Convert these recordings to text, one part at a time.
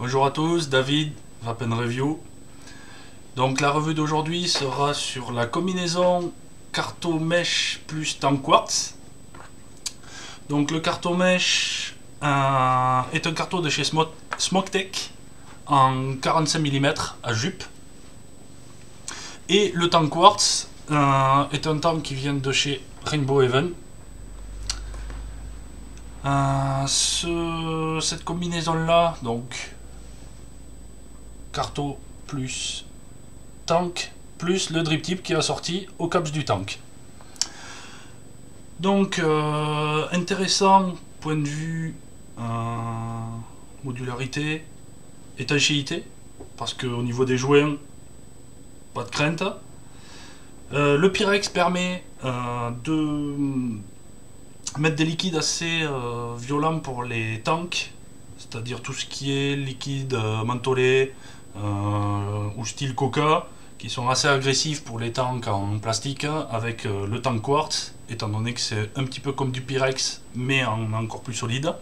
Bonjour à tous, David, Vapen Review. Donc la revue d'aujourd'hui sera sur la combinaison Cartomèche plus Tank Quartz. Donc le Cartomèche est un carton de chez Smoketech en 45 mm à jupe. Et le Tank Quartz est un tank qui vient de chez Rainbow Haven. Cette combinaison là, donc carton plus tank plus le drip tip qui est assorti au caps du tank. Donc intéressant point de vue modularité, étanchéité, parce qu'au niveau des joints, pas de crainte. Le Pyrex permet de mettre des liquides assez violents pour les tanks, c'est-à-dire tout ce qui est liquide mentholé ou style coca, qui sont assez agressifs pour les tanks en plastique, avec le tank quartz, étant donné que c'est un petit peu comme du Pyrex mais en encore plus solide.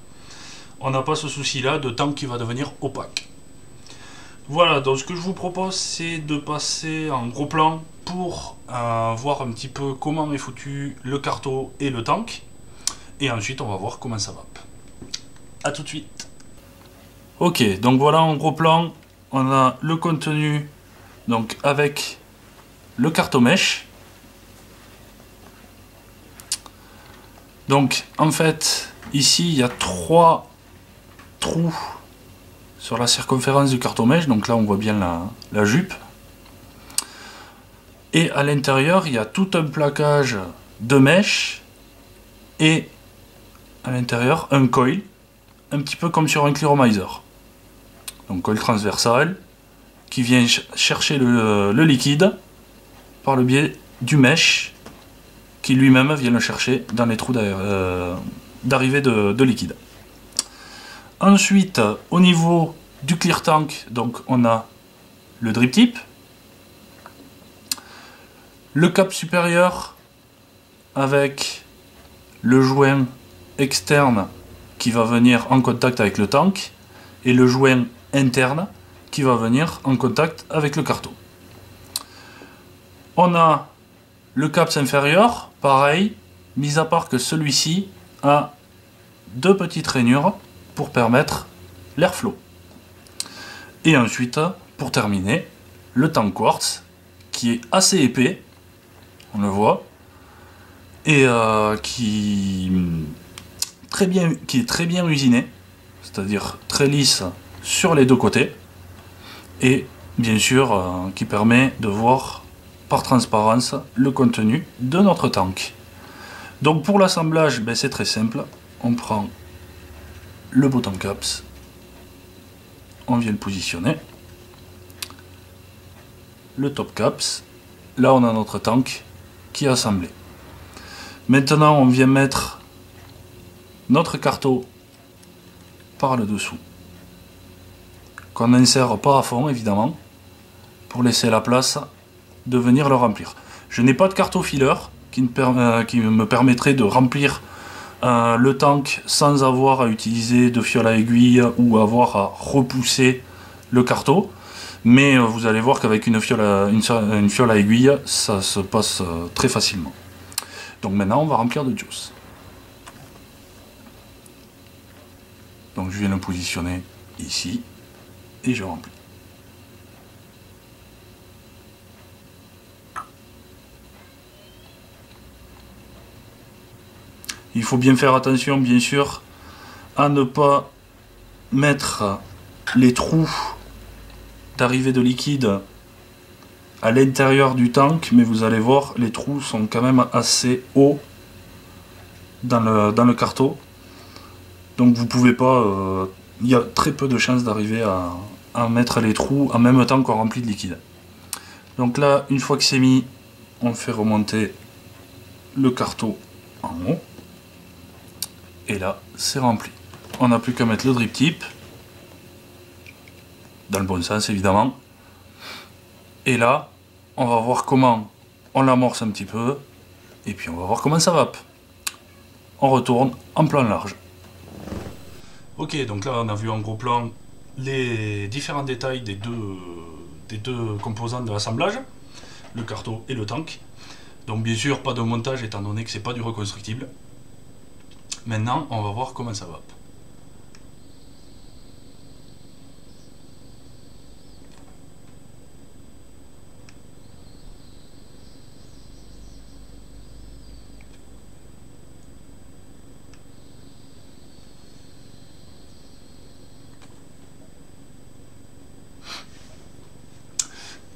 On n'a pas ce souci là de tank qui va devenir opaque. Voilà, donc ce que je vous propose, c'est de passer en gros plan pour voir un petit peu comment est foutu le carton et le tank. Et ensuite, on va voir comment ça va. A tout de suite. Ok, donc voilà en gros plan, on a le contenu donc avec le cartomèche. Donc en fait, ici il y a 3 trous sur la circonférence du cartomèche, donc là on voit bien la jupe. Et à l'intérieur, il y a tout un plaquage de mèche et à l'intérieur un coil, un petit peu comme sur un clearomizer. Donc coil transversal qui vient chercher le liquide par le biais du mesh qui lui-même vient le chercher dans les trous d'arrivée de liquide. Ensuite, au niveau du clear tank, donc on a le drip tip, le cap supérieur avec le joint externe qui va venir en contact avec le tank et le joint interne qui va venir en contact avec le carton. On a le caps inférieur, pareil, mis à part que celui-ci a 2 petites rainures pour permettre l'airflow. Et ensuite, pour terminer, le tank quartz qui est assez épais, on le voit, et qui est très bien usiné, c'est-à-dire très lisse sur les 2 côtés, et bien sûr qui permet de voir par transparence le contenu de notre tank. Donc pour l'assemblage, c'est très simple, on prend le bottom caps, on vient le positionner, le top caps, là on a notre tank qui est assemblé. Maintenant on vient mettre notre carton par le dessous, qu'on n'insère pas à fond évidemment, pour laisser la place de venir le remplir. Je n'ai pas de carton filler qui me permettrait de remplir le tank sans avoir à utiliser de fiole à aiguille ou avoir à repousser le carton, mais vous allez voir qu'avec une fiole à aiguille ça se passe très facilement. Donc maintenant on va remplir de juice. Donc je viens le positionner ici et je remplis. Il faut bien faire attention, bien sûr, à ne pas mettre les trous d'arrivée de liquide à l'intérieur du tank, mais vous allez voir, les trous sont quand même assez hauts dans le carton. Donc vous pouvez pas, il y a très peu de chances d'arriver à mettre les trous en même temps qu'on remplit de liquide. Donc là, une fois que c'est mis, on fait remonter le carton en haut. Et là, c'est rempli. On n'a plus qu'à mettre le drip tip, dans le bon sens évidemment. Et là, on va voir comment on l'amorce un petit peu, et puis on va voir comment ça va. On retourne en plan large. Ok, donc là on a vu en gros plan les différents détails des deux composants de l'assemblage, le carto et le tank. Donc bien sûr pas de montage étant donné que c'est pas du reconstructible. Maintenant on va voir comment ça va.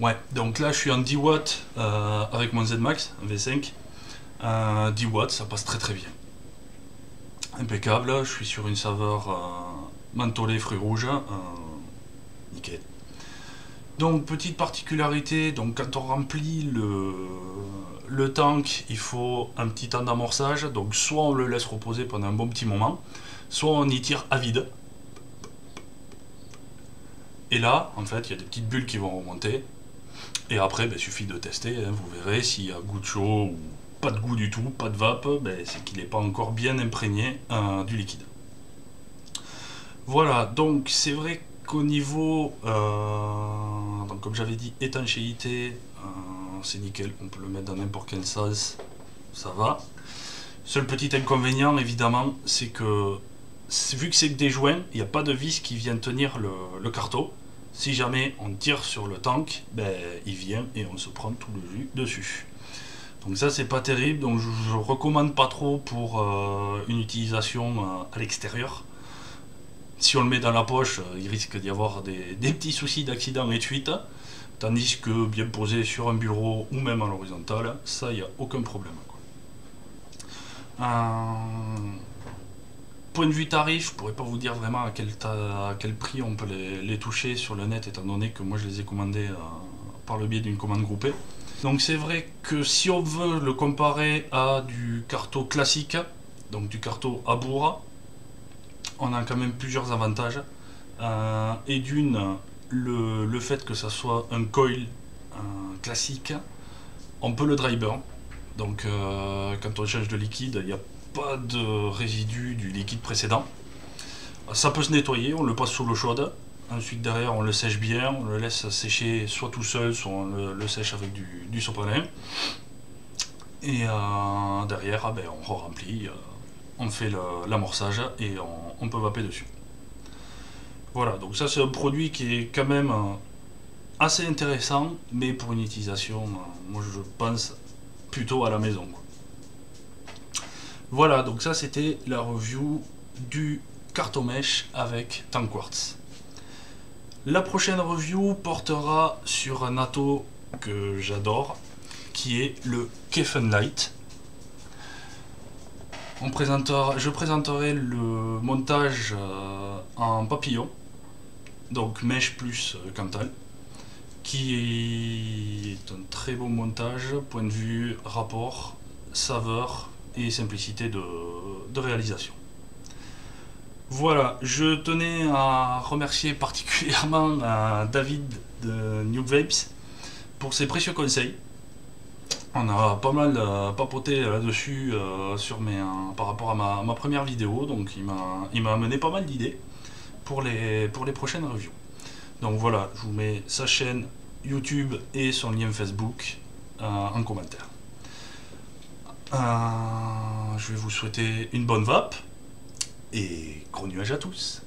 Ouais, donc là je suis en 10 watts avec mon ZMax, un V5. 10 watts, ça passe très très bien. Impeccable, je suis sur une saveur mentholée fruits rouges, nickel. Donc petite particularité, donc quand on remplit le tank, il faut un petit temps d'amorçage, donc soit on le laisse reposer pendant un bon petit moment, soit on y tire à vide. Et là, en fait, il y a des petites bulles qui vont remonter. Et après, il suffit de tester, hein, vous verrez s'il y a goût de chaud ou pas de goût du tout, pas de vape, c'est qu'il n'est pas encore bien imprégné du liquide. Voilà, donc c'est vrai qu'au niveau, donc comme j'avais dit, étanchéité, c'est nickel, on peut le mettre dans n'importe quel sas, ça va. Seul petit inconvénient, évidemment, c'est que vu que c'est que des joints, il n'y a pas de vis qui viennent tenir le carto. Si jamais on tire sur le tank, il vient et on se prend tout le jus dessus. Donc ça c'est pas terrible, donc je recommande pas trop pour une utilisation à l'extérieur. Si on le met dans la poche, il risque d'y avoir des petits soucis d'accident et de fuite. Tandis que bien posé sur un bureau ou même à l'horizontale, ça il n'y a aucun problème. Point de vue tarif, je pourrais pas vous dire vraiment à quel prix on peut les toucher sur le net, étant donné que moi je les ai commandés par le biais d'une commande groupée. Donc c'est vrai que si on veut le comparer à du carto classique, donc du carto à bourre, on a quand même plusieurs avantages. Et d'une, le fait que ça soit un coil classique, on peut le dry burn. Donc quand on change de liquide, il n'y a pas de résidus du liquide précédent. Ça peut se nettoyer, on le passe sous l'eau chaude. Ensuite derrière on le sèche bien, on le laisse sécher soit tout seul, soit on le sèche avec du sopalin. Et derrière on remplit, on fait l'amorçage et on peut vaper dessus. Voilà, donc ça c'est un produit qui est quand même assez intéressant, mais pour une utilisation, moi je pense plutôt à la maison. Voilà, donc ça c'était la review du cartomèche avec Tank Quartz. La prochaine review portera sur un atto que j'adore, qui est le Kefenlight. Je présenterai le montage en papillon, donc mèche plus Cantal, qui est un très beau montage, point de vue, rapport, saveur et simplicité de réalisation. Voilà, je tenais à remercier particulièrement David de New Vapes pour ses précieux conseils. On a pas mal papoté là-dessus par rapport à ma première vidéo, donc il m'a amené pas mal d'idées pour les prochaines reviews. Donc voilà, je vous mets sa chaîne YouTube et son lien Facebook en commentaire. Je vais vous souhaiter une bonne vape et gros nuages à tous.